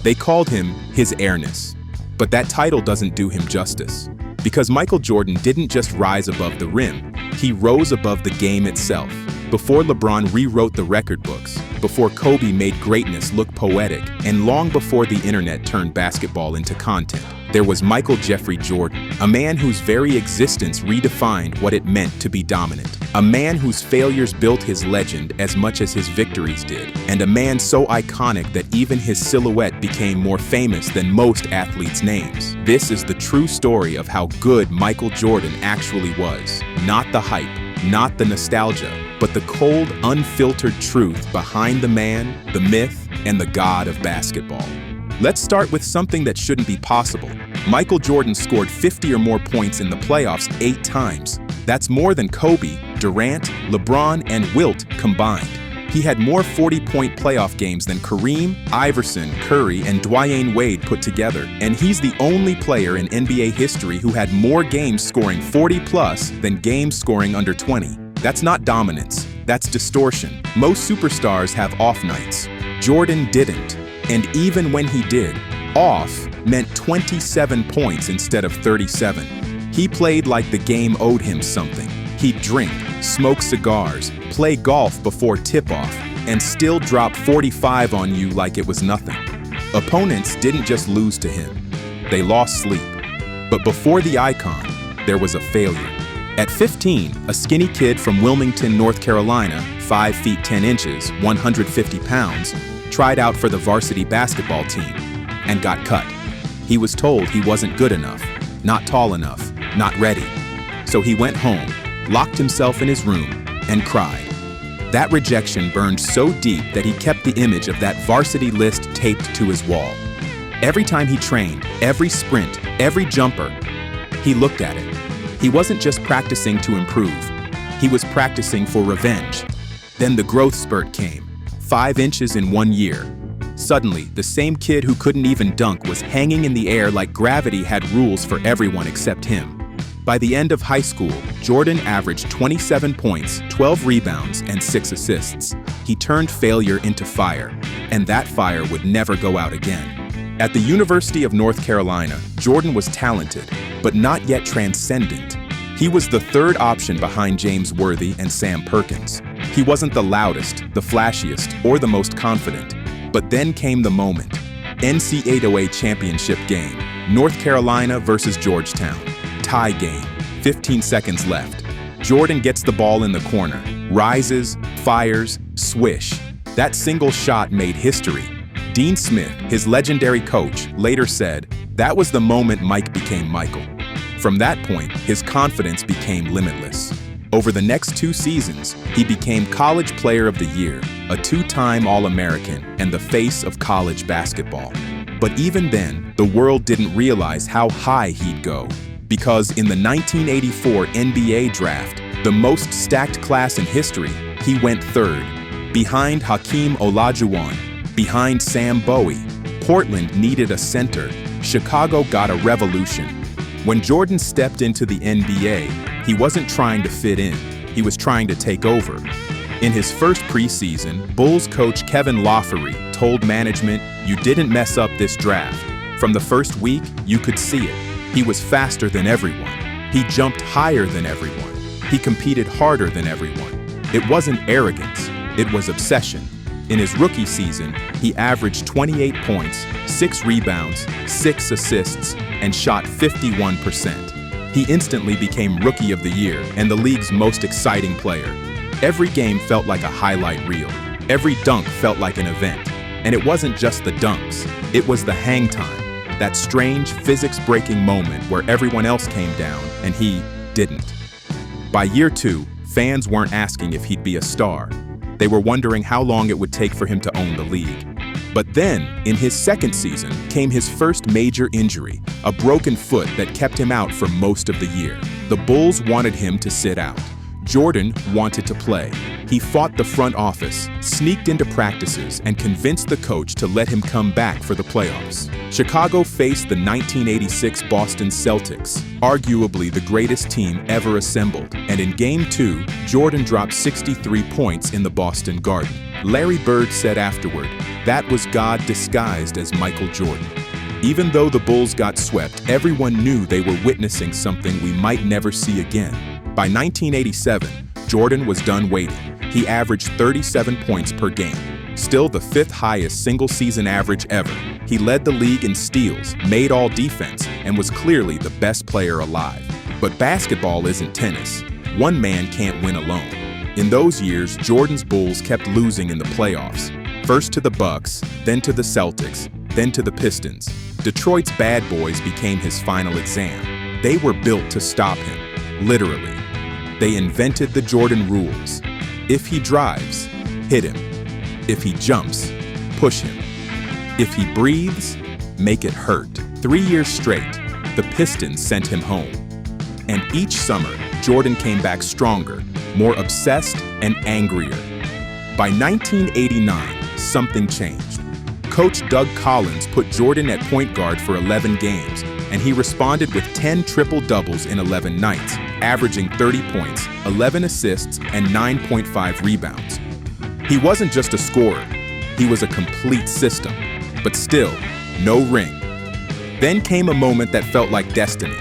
They called him his Airness. But that title doesn't do him justice. Because Michael Jordan didn't just rise above the rim, he rose above the game itself. Before LeBron rewrote the record books, before Kobe made greatness look poetic, and long before the internet turned basketball into content, there was Michael Jeffrey Jordan, a man whose very existence redefined what it meant to be dominant, a man whose failures built his legend as much as his victories did, and a man so iconic that even his silhouette became more famous than most athletes' names. This is the true story of how good Michael Jordan actually was. Not the hype, not the nostalgia, but the cold, unfiltered truth behind the man, the myth, and the god of basketball. Let's start with something that shouldn't be possible. Michael Jordan scored 50 or more points in the playoffs 8 times. That's more than Kobe, Durant, LeBron, and Wilt combined. He had more 40-point playoff games than Kareem, Iverson, Curry, and Dwyane Wade put together. And he's the only player in NBA history who had more games scoring 40-plus than games scoring under 20. That's not dominance, that's distortion. Most superstars have off nights. Jordan didn't. And even when he did, off meant 27 points instead of 37. He played like the game owed him something. He'd drink, smoke cigars, play golf before tip-off, and still drop 45 on you like it was nothing. Opponents didn't just lose to him, they lost sleep. But before the icon, there was a failure. At 15, a skinny kid from Wilmington, North Carolina, 5 feet 10 inches, 150 pounds, tried out for the varsity basketball team and got cut. He was told he wasn't good enough, not tall enough, not ready. So he went home, locked himself in his room, and cried. That rejection burned so deep that he kept the image of that varsity list taped to his wall. Every time he trained, every sprint, every jumper, he looked at it. He wasn't just practicing to improve. He was practicing for revenge. Then the growth spurt came. 5 inches in 1 year. Suddenly, the same kid who couldn't even dunk was hanging in the air like gravity had rules for everyone except him. By the end of high school, Jordan averaged 27 points, 12 rebounds, and 6 assists. He turned failure into fire, and that fire would never go out again. At the University of North Carolina, Jordan was talented, but not yet transcendent. He was the third option behind James Worthy and Sam Perkins. He wasn't the loudest, the flashiest, or the most confident. But then came the moment. NCAA championship game, North Carolina versus Georgetown. Tie game, 15 seconds left. Jordan gets the ball in the corner, rises, fires, swish. That single shot made history. Dean Smith, his legendary coach, later said, "That was the moment Mike became Michael." From that point, his confidence became limitless. Over the next 2 seasons, he became College Player of the Year, a 2-time All-American, and the face of college basketball. But even then, the world didn't realize how high he'd go. Because in the 1984 NBA draft, the most stacked class in history, he went 3rd, behind Hakeem Olajuwon, behind Sam Bowie. Portland needed a center. Chicago got a revolution. When Jordan stepped into the NBA, he wasn't trying to fit in, he was trying to take over. In his first preseason, Bulls coach Kevin Lawfery told management, "You didn't mess up this draft." From the first week, you could see it. He was faster than everyone. He jumped higher than everyone. He competed harder than everyone. It wasn't arrogance, it was obsession. In his rookie season, he averaged 28 points, 6 rebounds, 6 assists, and shot 51%. He instantly became Rookie of the Year and the league's most exciting player. Every game felt like a highlight reel. Every dunk felt like an event. And it wasn't just the dunks, it was the hang time. That strange, physics-breaking moment where everyone else came down and he didn't. By year 2, fans weren't asking if he'd be a star. They were wondering how long it would take for him to own the league. But then, in his second season, came his first major injury, a broken foot that kept him out for most of the year. The Bulls wanted him to sit out. Jordan wanted to play. He fought the front office, sneaked into practices, and convinced the coach to let him come back for the playoffs. Chicago faced the 1986 Boston Celtics, arguably the greatest team ever assembled, and in Game 2, Jordan dropped 63 points in the Boston Garden. Larry Bird said afterward, "That was God disguised as Michael Jordan." Even though the Bulls got swept, everyone knew they were witnessing something we might never see again. By 1987, Jordan was done waiting. He averaged 37 points per game, still the fifth highest single-season average ever. He led the league in steals, made all defense, and was clearly the best player alive. But basketball isn't tennis. One man can't win alone. In those years, Jordan's Bulls kept losing in the playoffs. First to the Bucks, then to the Celtics, then to the Pistons. Detroit's bad boys became his final exam. They were built to stop him, literally. They invented the Jordan rules. If he drives, hit him. If he jumps, push him. If he breathes, make it hurt. 3 years straight, the Pistons sent him home. And each summer, Jordan came back stronger, more obsessed, and angrier. By 1989, something changed. Coach Doug Collins put Jordan at point guard for 11 games, and he responded with 10 triple-doubles in 11 nights, averaging 30 points, 11 assists, and 9.5 rebounds. He wasn't just a scorer, he was a complete system. But still, no ring. Then came a moment that felt like destiny.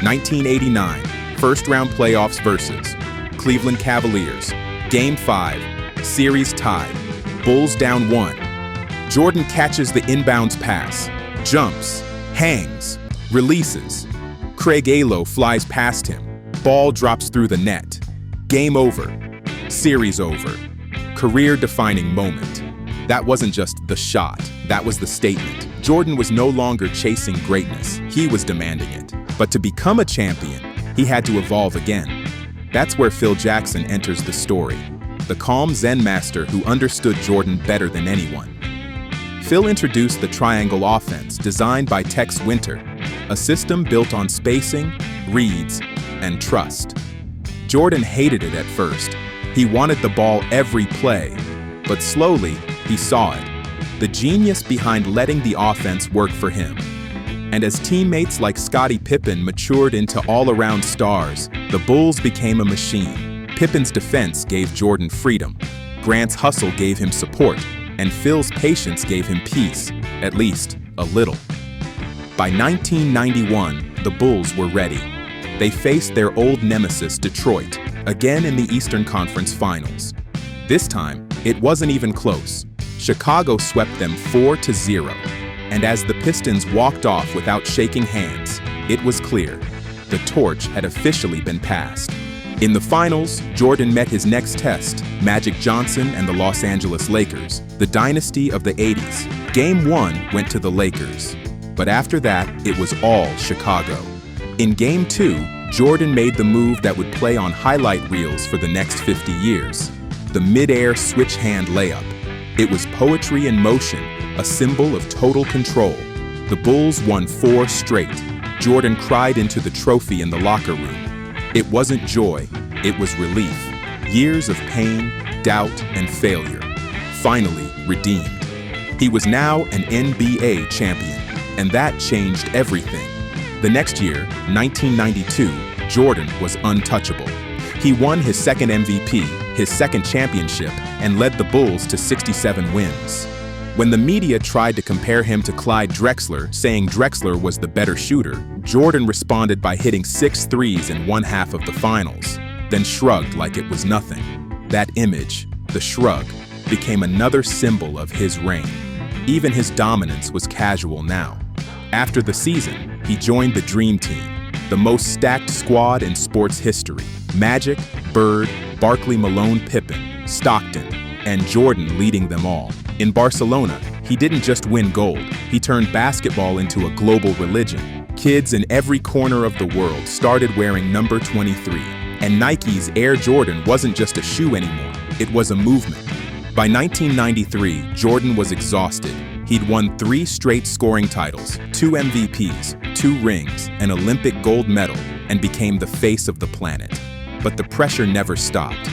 1989, first-round playoffs versus Cleveland Cavaliers. Game 5, series tied, Bulls down 1. Jordan catches the inbounds pass, jumps, hangs, releases. Craig Alo flies past him. Ball drops through the net. Game over. Series over. Career-defining moment. That wasn't just the shot, that was the statement. Jordan was no longer chasing greatness, he was demanding it. But to become a champion, he had to evolve again. That's where Phil Jackson enters the story, the calm Zen master who understood Jordan better than anyone. Phil introduced the triangle offense designed by Tex Winter, a system built on spacing, reads, and trust. Jordan hated it at first. He wanted the ball every play, but slowly he saw it, the genius behind letting the offense work for him. And as teammates like Scottie Pippen matured into all-around stars, the Bulls became a machine. Pippen's defense gave Jordan freedom, Grant's hustle gave him support, and Phil's patience gave him peace, at least a little. By 1991, the Bulls were ready. They faced their old nemesis, Detroit, again in the Eastern Conference Finals. This time, it wasn't even close. Chicago swept them 4-0. And as the Pistons walked off without shaking hands, it was clear the torch had officially been passed. In the finals, Jordan met his next test, Magic Johnson and the Los Angeles Lakers, the dynasty of the 80s. Game 1 went to the Lakers. But after that, it was all Chicago. In Game 2, Jordan made the move that would play on highlight reels for the next 50 years. The mid-air switch-hand layup. It was poetry in motion, a symbol of total control. The Bulls won 4 straight. Jordan cried into the trophy in the locker room. It wasn't joy, it was relief. Years of pain, doubt, and failure. Finally redeemed. He was now an NBA champion, and that changed everything. The next year, 1992, Jordan was untouchable. He won his second MVP, his second championship, and led the Bulls to 67 wins. When the media tried to compare him to Clyde Drexler, saying Drexler was the better shooter, Jordan responded by hitting 6 threes in one half of the finals, then shrugged like it was nothing. That image, the shrug, became another symbol of his reign. Even his dominance was casual now. After the season, he joined the Dream Team, the most stacked squad in sports history. Magic, Bird, Barkley, Malone, Pippen, Stockton, and Jordan leading them all. In Barcelona, he didn't just win gold, he turned basketball into a global religion. Kids in every corner of the world started wearing number 23, and Nike's Air Jordan wasn't just a shoe anymore, it was a movement. By 1993, Jordan was exhausted. He'd won 3 straight scoring titles, 2 MVPs, 2 rings, an Olympic gold medal, and became the face of the planet. But the pressure never stopped.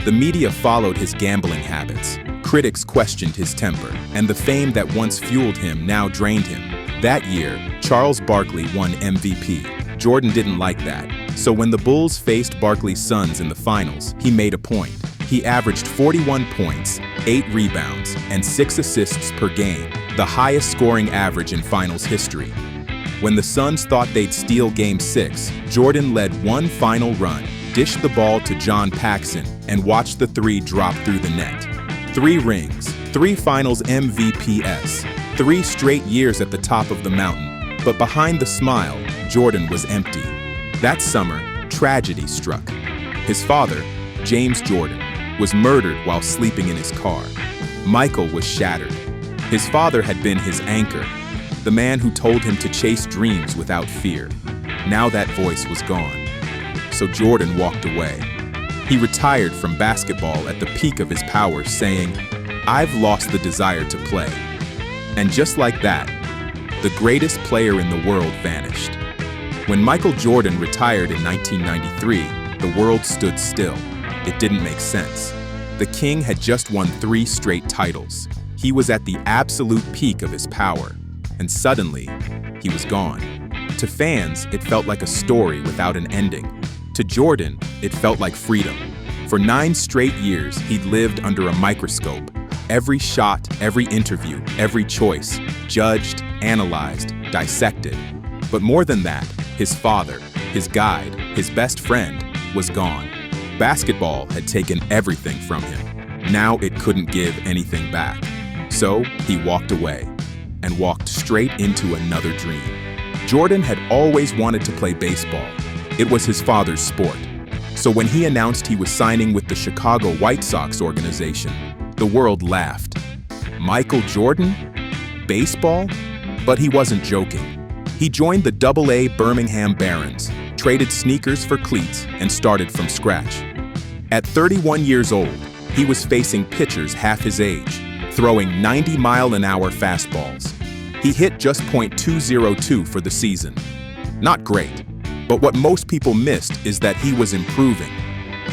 The media followed his gambling habits. Critics questioned his temper, and the fame that once fueled him now drained him. That year, Charles Barkley won MVP. Jordan didn't like that. So when the Bulls faced Barkley's Suns in the finals, he made a point. He averaged 41 points, 8 rebounds, and 6 assists per game, the highest scoring average in finals history. When the Suns thought they'd steal Game 6, Jordan led one final run, dished the ball to John Paxson, and watched the three drop through the net. 3 rings, 3 finals MVPs, 3 straight years at the top of the mountain. But behind the smile, Jordan was empty. That summer, tragedy struck. His father, James Jordan, was murdered while sleeping in his car. Michael was shattered. His father had been his anchor, the man who told him to chase dreams without fear. Now that voice was gone. So Jordan walked away. He retired from basketball at the peak of his powers, saying, "I've lost the desire to play." And just like that, the greatest player in the world vanished. When Michael Jordan retired in 1993, the world stood still. It didn't make sense. The king had just won 3 straight titles. He was at the absolute peak of his power. And suddenly, he was gone. To fans, it felt like a story without an ending. To Jordan, it felt like freedom. For 9 straight years, he'd lived under a microscope. Every shot, every interview, every choice, judged, analyzed, dissected. But more than that, his father, his guide, his best friend, was gone. Basketball had taken everything from him. Now it couldn't give anything back. So he walked away and walked straight into another dream. Jordan had always wanted to play baseball. It was his father's sport. So when he announced he was signing with the Chicago White Sox organization, the world laughed. Michael Jordan? Baseball? But he wasn't joking. He joined the AA Birmingham Barons, traded sneakers for cleats, and started from scratch. At 31 years old, he was facing pitchers half his age, throwing 90-mile-an-hour fastballs. He hit just .202 for the season. Not great, but what most people missed is that he was improving.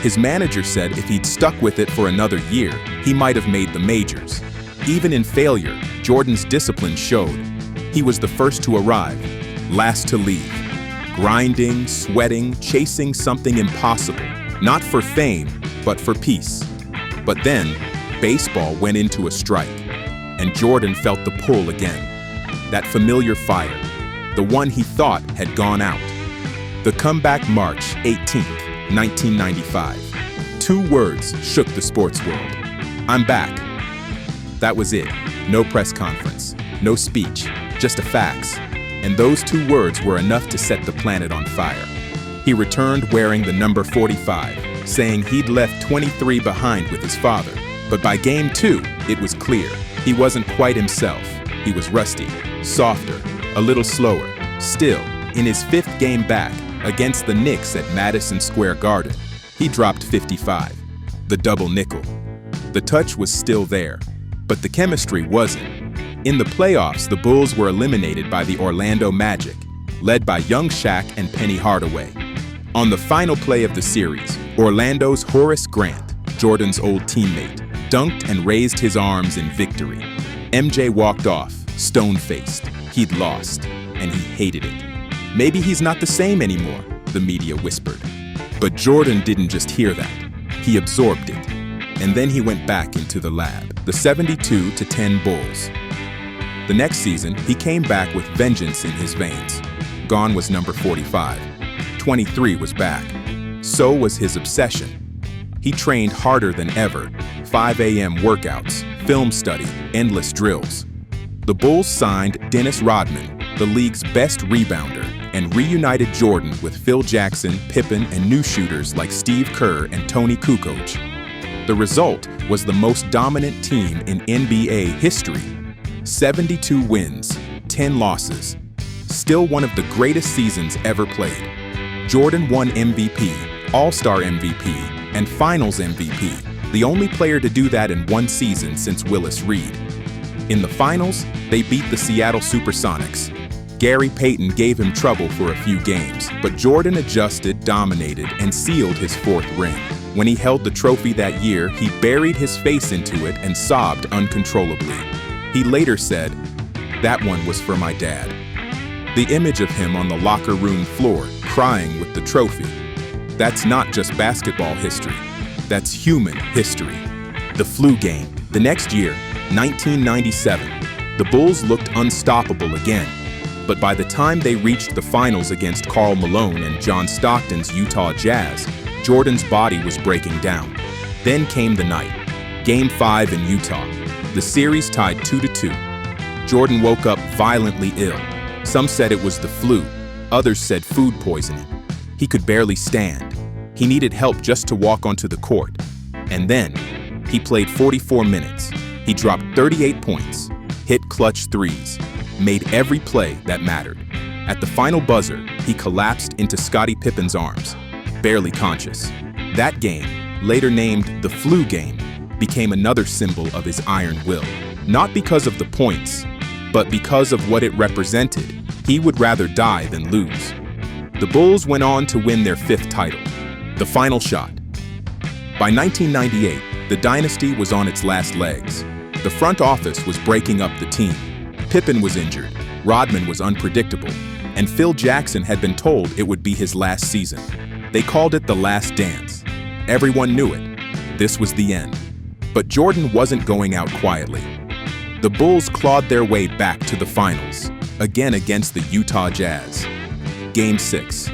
His manager said if he'd stuck with it for another year, he might have made the majors. Even in failure, Jordan's discipline showed. He was the first to arrive, last to leave. Grinding, sweating, chasing something impossible. Not for fame, but for peace. But then, baseball went into a strike, and Jordan felt the pull again. That familiar fire, the one he thought had gone out. The comeback March 18th, 1995. 2 words shook the sports world. "I'm back." That was it. No press conference, no speech, just a fax. And those 2 words were enough to set the planet on fire. He returned wearing the number 45, saying he'd left 23 behind with his father. But by Game 2, it was clear. He wasn't quite himself. He was rusty, softer, a little slower. Still, in his 5th game back, against the Knicks at Madison Square Garden, he dropped 55, the double nickel. The touch was still there, but the chemistry wasn't. In the playoffs, the Bulls were eliminated by the Orlando Magic, led by young Shaq and Penny Hardaway. On the final play of the series, Orlando's Horace Grant, Jordan's old teammate, dunked and raised his arms in victory. MJ walked off, stone-faced. He'd lost, and he hated it. "Maybe he's not the same anymore," the media whispered. But Jordan didn't just hear that. He absorbed it. And then he went back into the lab, the 72-10 Bulls. The next season, he came back with vengeance in his veins. Gone was number 45. 23 was back. So was his obsession. He trained harder than ever. 5 a.m. workouts, film study, endless drills. The Bulls signed Dennis Rodman, the league's best rebounder, and reunited Jordan with Phil Jackson, Pippen, and new shooters like Steve Kerr and Tony Kukoc. The result was the most dominant team in NBA history. 72 wins, 10 losses. Still one of the greatest seasons ever played. Jordan won MVP, All-Star MVP, and Finals MVP, the only player to do that in one season since Willis Reed. In the finals, they beat the Seattle Supersonics. Gary Payton gave him trouble for a few games, but Jordan adjusted, dominated, and sealed his fourth ring. When he held the trophy that year, he buried his face into it and sobbed uncontrollably. He later said, "That one was for my dad." The image of him on the locker room floor, crying with the trophy. That's not just basketball history. That's human history. The flu game. The next year, 1997, the Bulls looked unstoppable again. But by the time they reached the finals against Karl Malone and John Stockton's Utah Jazz, Jordan's body was breaking down. Then came the night. Game 5 in Utah. The series tied 2-2. Jordan woke up violently ill. Some said it was the flu. Others said food poisoning. He could barely stand. He needed help just to walk onto the court. And then, he played 44 minutes. He dropped 38 points, hit clutch threes, made every play that mattered. At the final buzzer, he collapsed into Scottie Pippen's arms, barely conscious. That game, later named the flu game, became another symbol of his iron will. Not because of the points, but because of what it represented. He would rather die than lose. The Bulls went on to win their 5th title, the final shot. By 1998, the dynasty was on its last legs. The front office was breaking up the team. Pippen was injured, Rodman was unpredictable, and Phil Jackson had been told it would be his last season. They called it the last dance. Everyone knew it. This was the end. But Jordan wasn't going out quietly. The Bulls clawed their way back to the finals, again against the Utah Jazz. Game 6,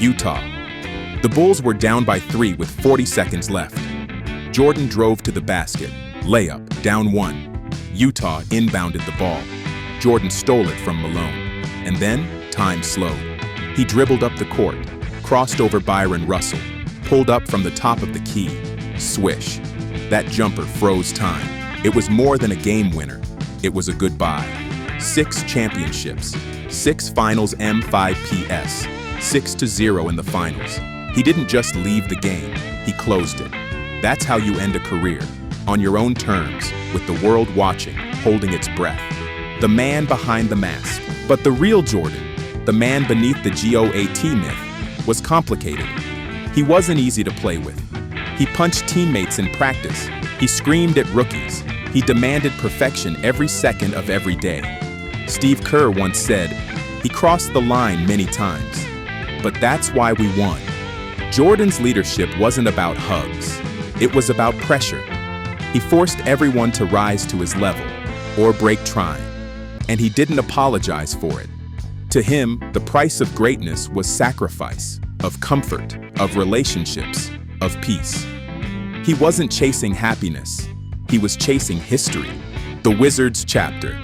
Utah. The Bulls were down by 3 with 40 seconds left. Jordan drove to the basket, layup, down 1. Utah inbounded the ball. Jordan stole it from Malone. And then, time slowed. He dribbled up the court, crossed over Byron Russell, pulled up from the top of the key. Swish. That jumper froze time. It was more than a game winner. It was a goodbye. 6 championships, 6 finals M5PS, 6-0 in the finals. He didn't just leave the game, he closed it. That's how you end a career, on your own terms, with the world watching, holding its breath. The man behind the mask. But the real Jordan, the man beneath the GOAT myth, was complicated. He wasn't easy to play with. He punched teammates in practice. He screamed at rookies. He demanded perfection every second of every day. Steve Kerr once said, "He crossed the line many times." But that's why we won. Jordan's leadership wasn't about hugs. It was about pressure. He forced everyone to rise to his level, or break trying. And he didn't apologize for it. To him, the price of greatness was sacrifice, of comfort, of relationships, of peace. He wasn't chasing happiness. He was chasing history, the Wizards chapter.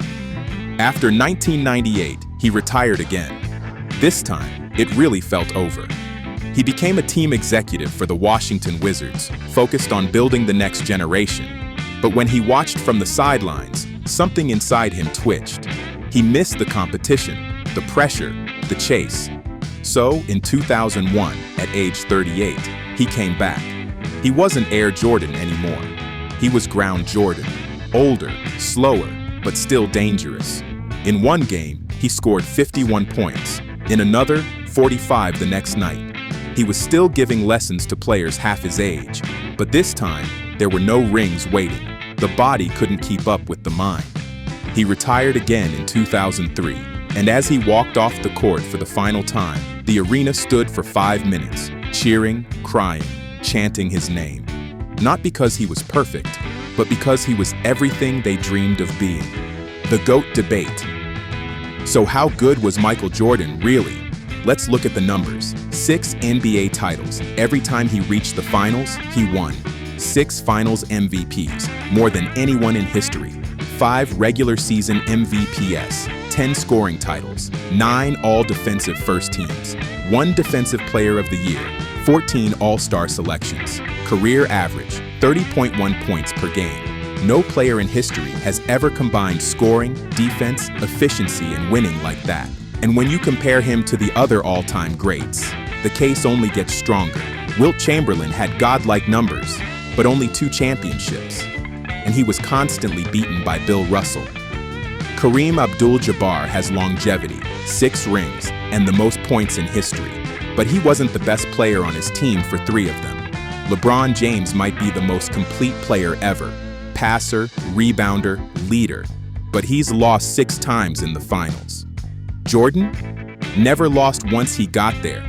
After 1998, he retired again. This time, it really felt over. He became a team executive for the Washington Wizards, focused on building the next generation. But when he watched from the sidelines, something inside him twitched. He missed the competition, the pressure, the chase. So, in 2001, at age 38, he came back. He wasn't Air Jordan anymore. He was Ground Jordan, older, slower, but still dangerous. In one game, he scored 51 points. In another, 45 the next night. He was still giving lessons to players half his age, but this time, there were no rings waiting. The body couldn't keep up with the mind. He retired again in 2003, and as he walked off the court for the final time, the arena stood for 5 minutes, cheering, crying, chanting his name. Not because he was perfect, but because he was everything they dreamed of being. The GOAT debate. So how good was Michael Jordan, really? Let's look at the numbers. 6 NBA titles. Every time he reached the finals, he won. 6 finals MVPs, more than anyone in history. 5 regular season MVPs, 10 scoring titles, 9 all-defensive first teams, 1 defensive player of the year, 14 all-star selections. Career average, 30.1 points per game. No player in history has ever combined scoring, defense, efficiency, and winning like that. And when you compare him to the other all-time greats, the case only gets stronger. Wilt Chamberlain had godlike numbers, but only 2 championships. And he was constantly beaten by Bill Russell. Kareem Abdul-Jabbar has longevity, 6 rings, and the most points in history. But he wasn't the best player on his team for 3 of them. LeBron James might be the most complete player ever, passer, rebounder, leader, but he's lost 6 times in the finals. Jordan never lost once he got there,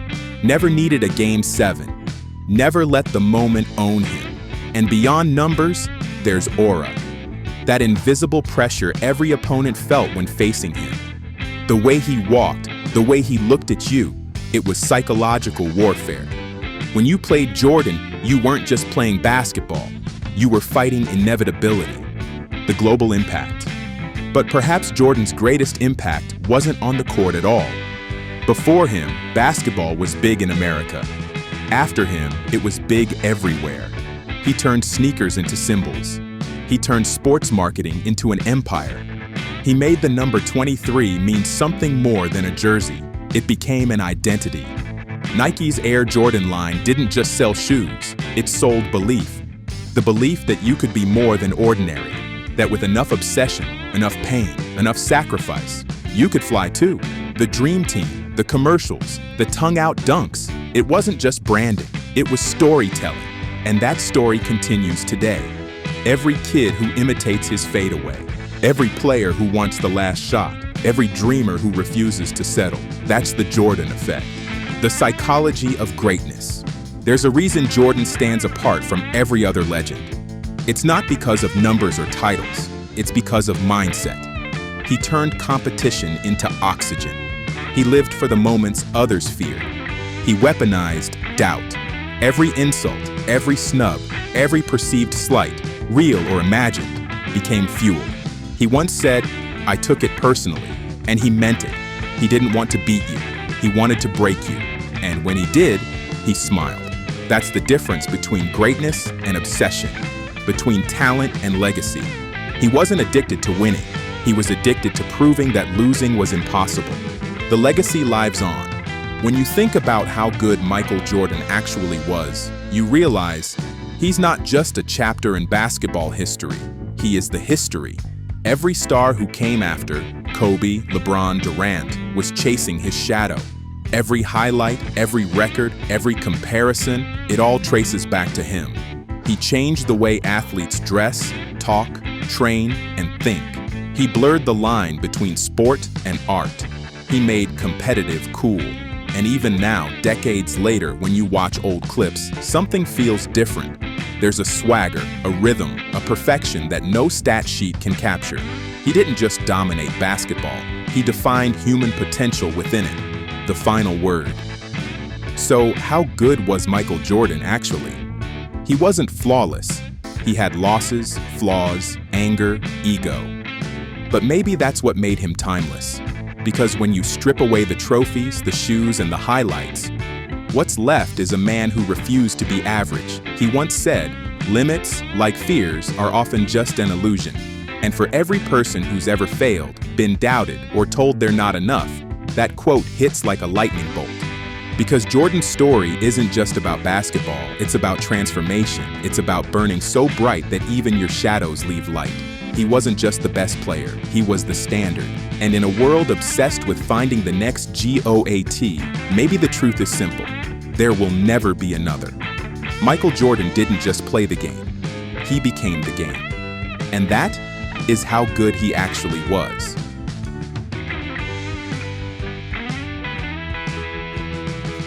never needed a Game 7, never let the moment own him. And beyond numbers, there's aura. That invisible pressure every opponent felt when facing him. The way he walked, the way he looked at you, it was psychological warfare. When you played Jordan, you weren't just playing basketball, you were fighting inevitability, the global impact. But perhaps Jordan's greatest impact wasn't on the court at all. Before him, basketball was big in America. After him, it was big everywhere. He turned sneakers into symbols. He turned sports marketing into an empire. He made the number 23 mean something more than a jersey. It became an identity. Nike's Air Jordan line didn't just sell shoes, it sold belief. The belief that you could be more than ordinary, that with enough obsession, enough pain, enough sacrifice, you could fly too. The dream team, the commercials, the tongue-out dunks, it wasn't just branding, it was storytelling. And that story continues today. Every kid who imitates his fadeaway, every player who wants the last shot, every dreamer who refuses to settle, that's the Jordan effect. The psychology of greatness. There's a reason Jordan stands apart from every other legend. It's not because of numbers or titles, it's because of mindset. He turned competition into oxygen. He lived for the moments others feared. He weaponized doubt. Every insult, every snub, every perceived slight, real or imagined, became fuel. He once said, "I took it personally," and he meant it. He didn't want to beat you. He wanted to break you. And when he did, he smiled. That's the difference between greatness and obsession, between talent and legacy. He wasn't addicted to winning. He was addicted to proving that losing was impossible. The legacy lives on. When you think about how good Michael Jordan actually was, you realize he's not just a chapter in basketball history. He is the history. Every star who came after, Kobe, LeBron, Durant, was chasing his shadow. Every highlight, every record, every comparison, it all traces back to him. He changed the way athletes dress, talk, train, and think. He blurred the line between sport and art. He made competitive cool. And even now, decades later, when you watch old clips, something feels different. There's a swagger, a rhythm, a perfection that no stat sheet can capture. He didn't just dominate basketball, he defined human potential within it. The final word. So, how good was Michael Jordan actually? He wasn't flawless. He had losses, flaws, anger, ego. But maybe that's what made him timeless. Because when you strip away the trophies, the shoes, and the highlights, what's left is a man who refused to be average. He once said, "Limits, like fears, are often just an illusion." And for every person who's ever failed, been doubted, or told they're not enough, that quote hits like a lightning bolt. Because Jordan's story isn't just about basketball, it's about transformation. It's about burning so bright that even your shadows leave light. He wasn't just the best player, he was the standard. And in a world obsessed with finding the next GOAT, maybe the truth is simple. There will never be another. Michael Jordan didn't just play the game, he became the game. And that is how good he actually was.